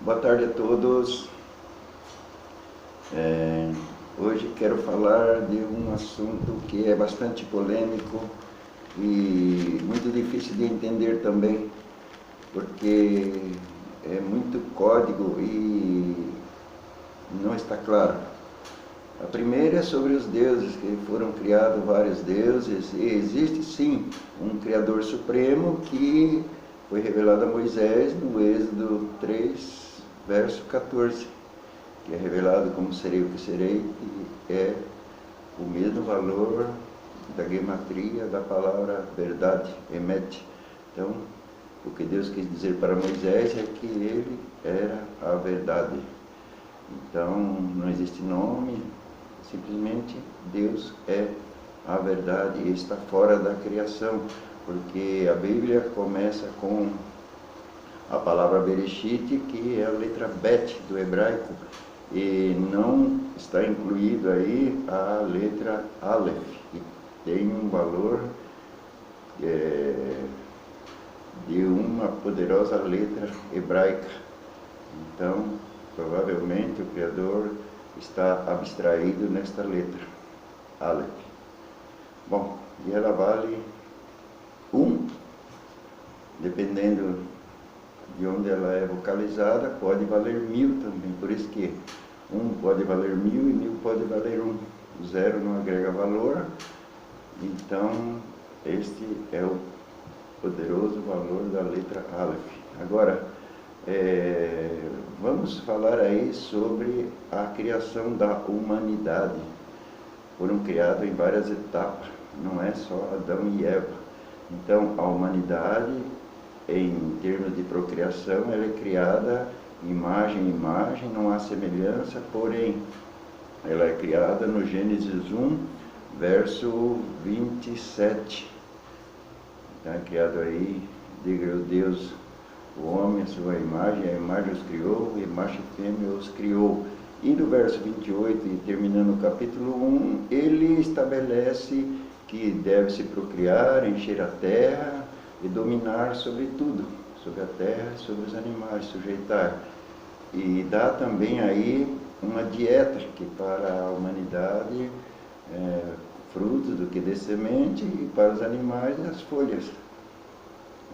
Boa tarde a todos. Hoje quero falar de um assunto que é bastante polêmico e muito difícil de entender também, porque é muito código e não está claro. A primeira é sobre os deuses, que foram criados vários deuses, e existe sim um Criador Supremo que foi revelado a Moisés no Êxodo 3, verso 14, que é revelado como serei o que serei, e é o mesmo valor da gematria da palavra verdade, emet. Então, o que Deus quis dizer para Moisés é que ele era a verdade. Então, não existe nome, simplesmente Deus é a verdade e está fora da criação, porque a Bíblia começa com a palavra Bereshit, que é a letra Bet do hebraico, e não está incluído aí a letra Aleph, que tem um valor de uma poderosa letra hebraica. Então, provavelmente o Criador está abstraído nesta letra, Aleph. Bom, e ela vale 1, dependendo de onde ela é vocalizada, pode valer 1000 também. Por isso que 1 pode valer 1000 e 1000 pode valer 1. O 0 não agrega valor. Então, este é o poderoso valor da letra Aleph. Agora, vamos falar aí sobre a criação da humanidade. Foram criados em várias etapas, não é só Adão e Eva. Então, a humanidade, em termos de procriação, ela é criada imagem em imagem, não há semelhança, porém, ela é criada no Gênesis 1, verso 27. Então, é criado aí, diga o Deus, o homem, a sua imagem, a imagem os criou, e macho e fêmea os criou. E no verso 28, e terminando o capítulo 1, ele estabelece que deve se procriar, encher a terra e dominar sobre tudo, sobre a terra, sobre os animais, sujeitar. E dá também aí uma dieta que para a humanidade frutos do que dê semente, e para os animais as folhas.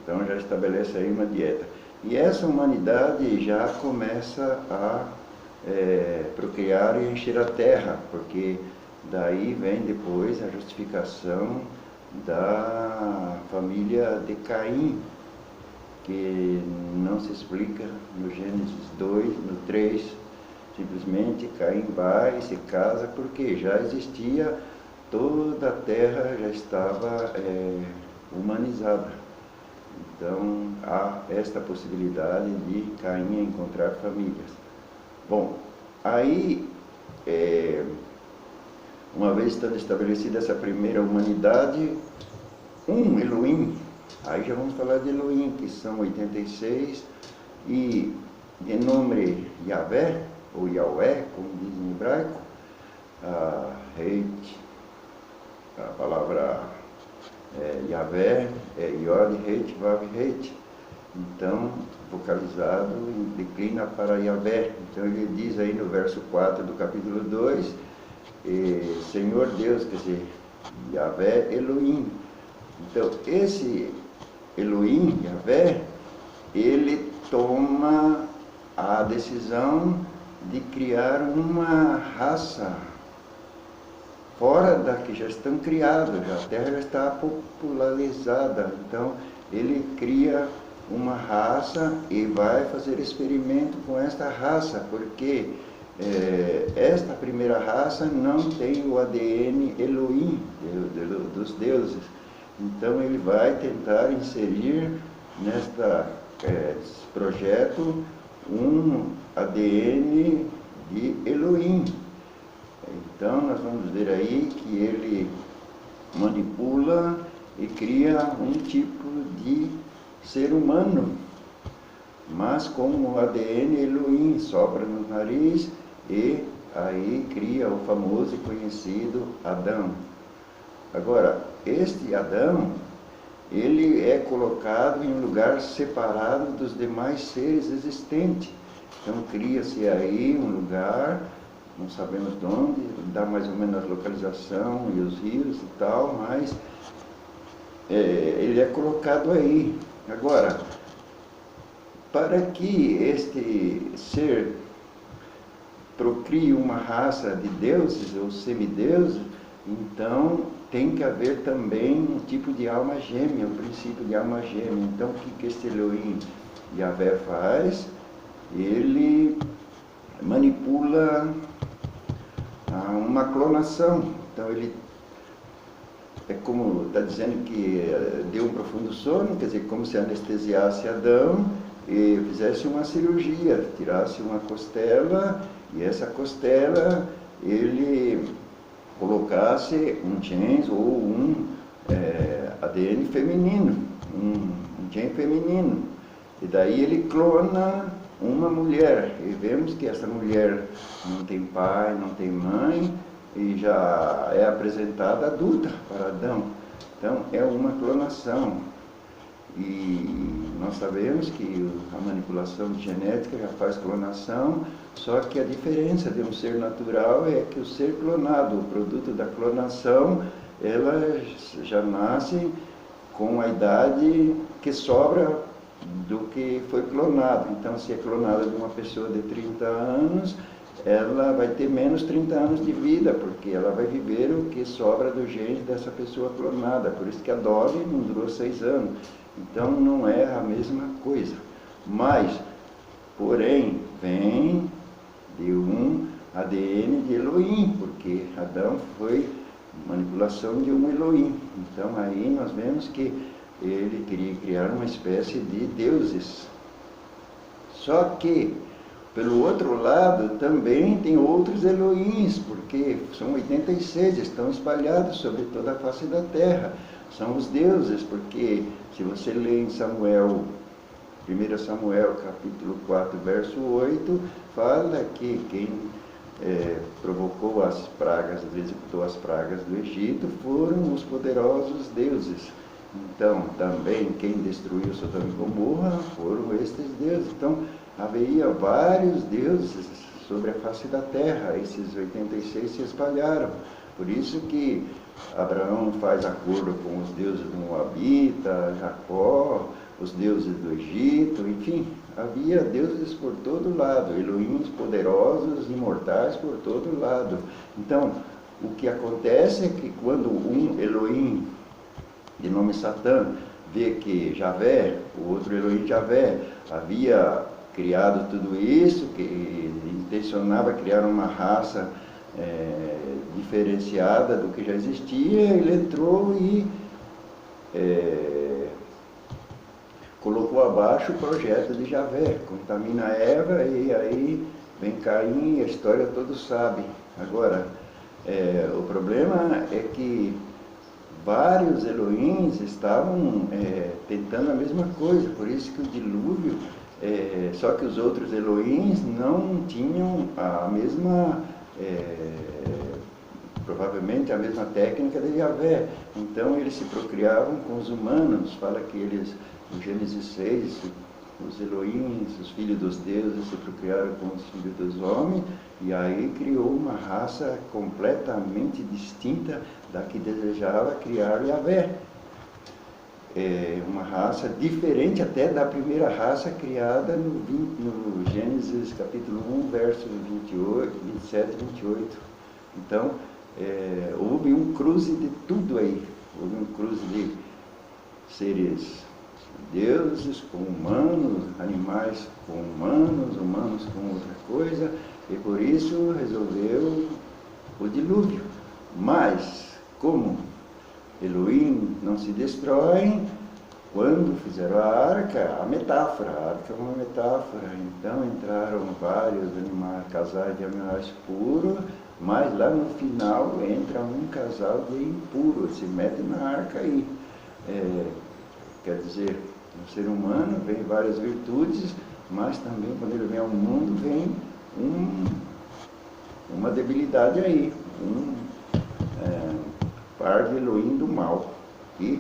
Então já estabelece aí uma dieta. E essa humanidade já começa a procriar e encher a terra, porque daí vem depois a justificação da família de Caim, que não se explica no Gênesis 2, no 3, simplesmente Caim vai e se casa, porque já existia, toda a terra já estava humanizada. Então, há esta possibilidade de Caim encontrar famílias. Bom, aí, uma vez estando estabelecida essa primeira humanidade, Elohim, aí já vamos falar de Elohim, que são 86, e de nome Yahvé, ou Yahweh, como diz em hebraico, a palavra Yahvé é Yod, Heit, Vav, Heit. Então, vocalizado, declina para Yahvé. Então ele diz aí no verso 4 do capítulo 2, Senhor Deus, quer dizer, Yahvé Elohim. Então, esse Elohim, Yahvé, ele toma a decisão de criar uma raça fora da que já estão criados, a terra já está popularizada. Então, ele cria uma raça e vai fazer experimento com esta raça, porque esta primeira raça não tem o ADN Elohim, dos deuses. Então, ele vai tentar inserir neste projeto um ADN de Elohim. Então, nós vamos ver aí que ele manipula e cria um tipo de ser humano, mas com o ADN Elohim, sopra no nariz e aí cria o famoso e conhecido Adão. Agora, este Adão, ele é colocado em um lugar separado dos demais seres existentes. Então cria-se aí um lugar, não sabemos de onde, dá mais ou menos a localização e os rios e tal, mas ele é colocado aí. Agora, para que este ser procrie uma raça de deuses ou semideuses, então tem que haver também um tipo de alma gêmea, um princípio de alma gêmea. Então o que este Elohim Yahvé faz? Ele manipula uma clonação. Então ele é como está dizendo que deu um profundo sono, quer dizer, como se anestesiasse Adão e fizesse uma cirurgia, tirasse uma costela, e essa costela ele colocasse um genes ou um ADN feminino, um gene feminino. E daí ele clona uma mulher, e vemos que essa mulher não tem pai, não tem mãe, e já é apresentada adulta para Adão. Então é uma clonação. E nós sabemos que a manipulação genética já faz clonação, só que a diferença de um ser natural é que o ser clonado, o produto da clonação, ela já nasce com a idade que sobra do que foi clonado. Então, se é clonada de uma pessoa de 30 anos, ela vai ter menos 30 anos de vida, porque ela vai viver o que sobra do gene dessa pessoa clonada. Por isso que a Dolly não durou 6 anos. Então, não é a mesma coisa. Mas, porém, vem de um ADN de Elohim, porque Adão foi manipulação de um Elohim. Então, aí nós vemos que ele queria criar uma espécie de deuses. Só que, pelo outro lado, também tem outros Elohims, porque são 86, estão espalhados sobre toda a face da terra. São os deuses, porque se você lê em Samuel, 1 Samuel, capítulo 4, verso 8, fala que quem provocou as pragas, executou as pragas do Egito, foram os poderosos deuses. Então, também quem destruiu Sodoma e Gomorra foram estes deuses. Então, havia vários deuses sobre a face da terra. Esses 86 se espalharam. Por isso que Abraão faz acordo com os deuses do Moabita, Jacó, os deuses do Egito, enfim, havia deuses por todo lado, Elohims poderosos, imortais por todo lado. Então, o que acontece é que quando um Elohim de nome Satã vê que Javé, o outro Elohim Javé, havia criado tudo isso, que intencionava criar uma raça diferenciada do que já existia, ele entrou e colocou abaixo o projeto de Javé, contamina Eva, e aí vem Caim, e a história todos sabem. Agora, o problema é que vários Elohims estavam tentando a mesma coisa, por isso que o dilúvio, só que os outros Elohims não tinham a mesma, provavelmente a mesma técnica de Javé. Então eles se procriavam com os humanos, fala que eles, no Gênesis 6, os Elohims, os filhos dos deuses, se procriaram com os filhos dos homens, e aí criou uma raça completamente distinta da que desejava criar Javé. Uma raça diferente até da primeira raça criada no Gênesis capítulo 1, versos 28, 27 e 28. Então, houve um cruze de tudo aí. Houve um cruze de seres deuses com humanos, animais com humanos, humanos com outra coisa, e por isso resolveu o dilúvio. Mas, como Elohim não se destrói, quando fizeram a arca é uma metáfora, então entraram vários animais, casais de animais puros, mas lá no final entra um casal de impuros, se mete na arca aí. Quer dizer, no ser humano vem várias virtudes, mas também quando ele vem ao mundo vem uma debilidade aí, par de Elohim do mal. E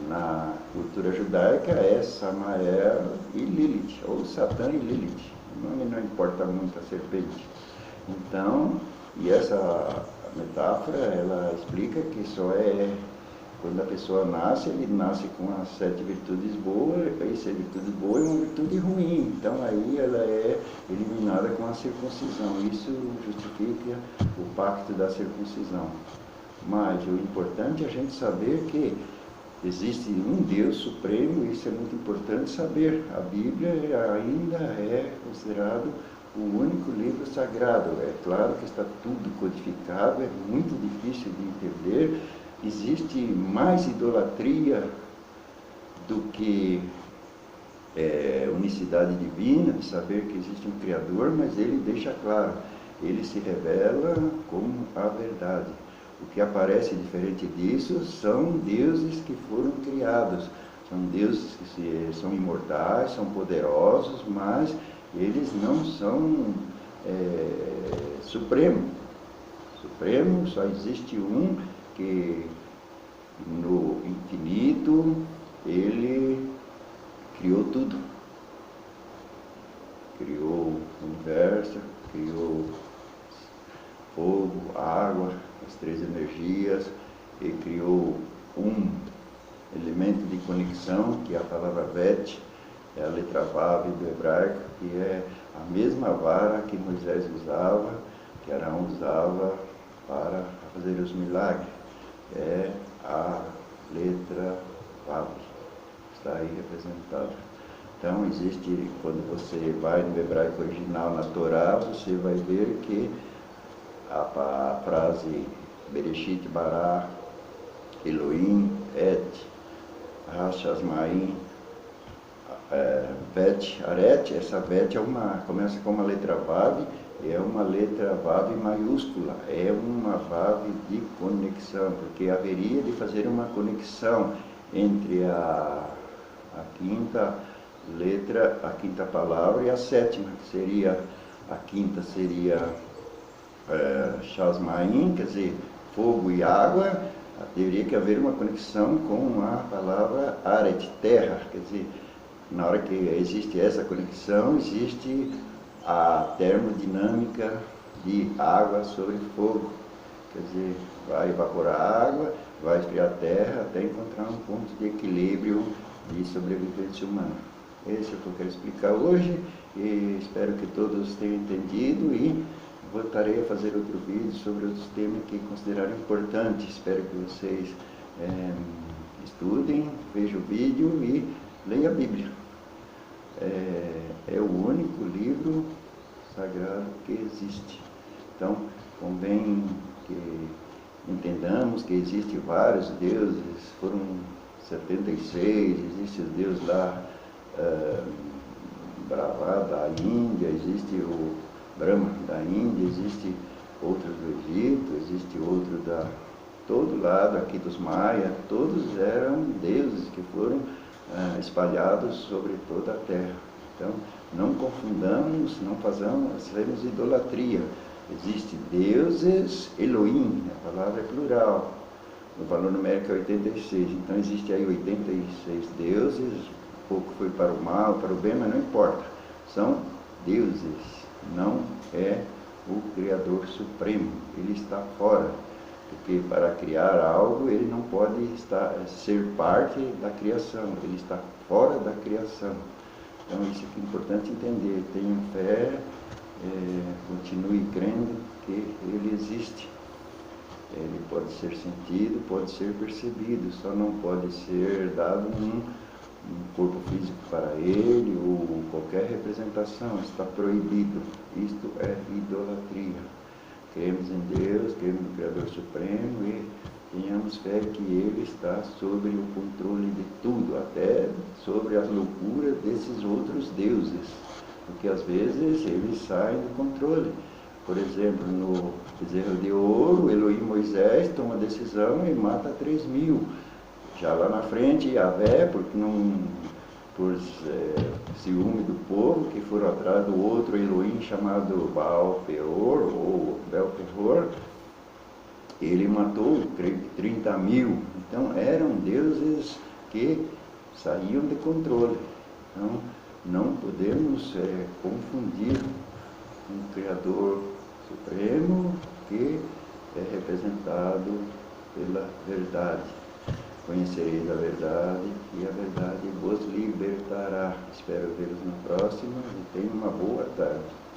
na cultura judaica é Samael e Lilith, ou Satã e Lilith. O nome não importa muito, a serpente. Então, e essa metáfora, ela explica que só é quando a pessoa nasce, ele nasce com as 7 virtudes boas, e 7 virtudes boas e uma virtude ruim. Então aí ela é eliminada com a circuncisão. Isso justifica o pacto da circuncisão. Mas o importante é a gente saber que existe um Deus supremo, isso é muito importante saber. A Bíblia ainda é considerado o único livro sagrado. É claro que está tudo codificado, é muito difícil de entender. Existe mais idolatria do que unicidade divina, de saber que existe um Criador, mas ele deixa claro, ele se revela como a verdade. O que aparece diferente disso são deuses que foram criados, são deuses que são imortais, são poderosos, mas eles não são supremo. Supremo só existe um que no infinito ele criou tudo. Criou o universo, criou fogo, água, as 3 energias, e criou um elemento de conexão, que é a palavra Bet, é a letra Vav do hebraico, que é a mesma vara que Moisés usava, que Arão usava para fazer os milagres. É a letra Vav, está aí representada. Então existe, quando você vai no hebraico original, na Torá, você vai ver que a frase Bereshit bara Elohim et Hashasmaim Bet Aret, essa Bet começa com uma letra Vav, é uma letra Vav maiúscula, é uma Vav de conexão, porque haveria de fazer uma conexão entre a quinta letra, a quinta palavra e a sétima, que seria, a quinta seria Shasmaim, quer dizer, fogo e água. Deveria que haver uma conexão com a palavra Aret, terra, quer dizer, na hora que existe essa conexão, existe a termodinâmica de água sobre fogo, quer dizer, vai evaporar a água, vai esfriar a terra até encontrar um ponto de equilíbrio de sobrevivência humana. Esse é o que eu quero explicar hoje e espero que todos tenham entendido, e voltarei a fazer outro vídeo sobre outros temas que consideraram importantes. Espero que vocês estudem, vejam o vídeo e leiam a Bíblia. É o único livro sagrado que existe. Então, convém que entendamos que existem vários deuses, foram 76, existe o Deus lá, Brahma da Índia, existe o Brahma da Índia, existe outro do Egito, existe outro da todo lado aqui dos Maias, todos eram deuses que foram espalhados sobre toda a terra. Então, não confundamos, não fazemos idolatria. Existem deuses, Elohim, a palavra é plural, o valor numérico é 86, então existe aí 86 deuses, pouco foi para o mal, para o bem, mas não importa, são deuses, não é o Criador Supremo, ele está fora, porque para criar algo ele não pode ser parte da criação, ele está fora da criação. Então isso é importante entender, tenham fé, continue crendo que ele existe. Ele pode ser sentido, pode ser percebido, só não pode ser dado um corpo físico para ele ou qualquer representação, está proibido. Isto é idolatria. Cremos em Deus, cremos no Criador Supremo e tenhamos fé que Ele está sobre o controle de tudo, até sobre as loucuras desses outros deuses, porque às vezes eles saem do controle. Por exemplo, no bezerro de ouro, Elohim Moisés toma a decisão e mata 3.000. Já lá na frente, Yahvé, por ciúme do povo, que foram atrás do outro Elohim chamado Baal Peor, ou Belpeor, ele matou, creio que 30.000. Então eram deuses que saíam de controle. Então, não podemos confundir um Criador Supremo que é representado pela verdade. Conhecereis a verdade e a verdade vos libertará. Espero vê-los na próxima e tenham uma boa tarde.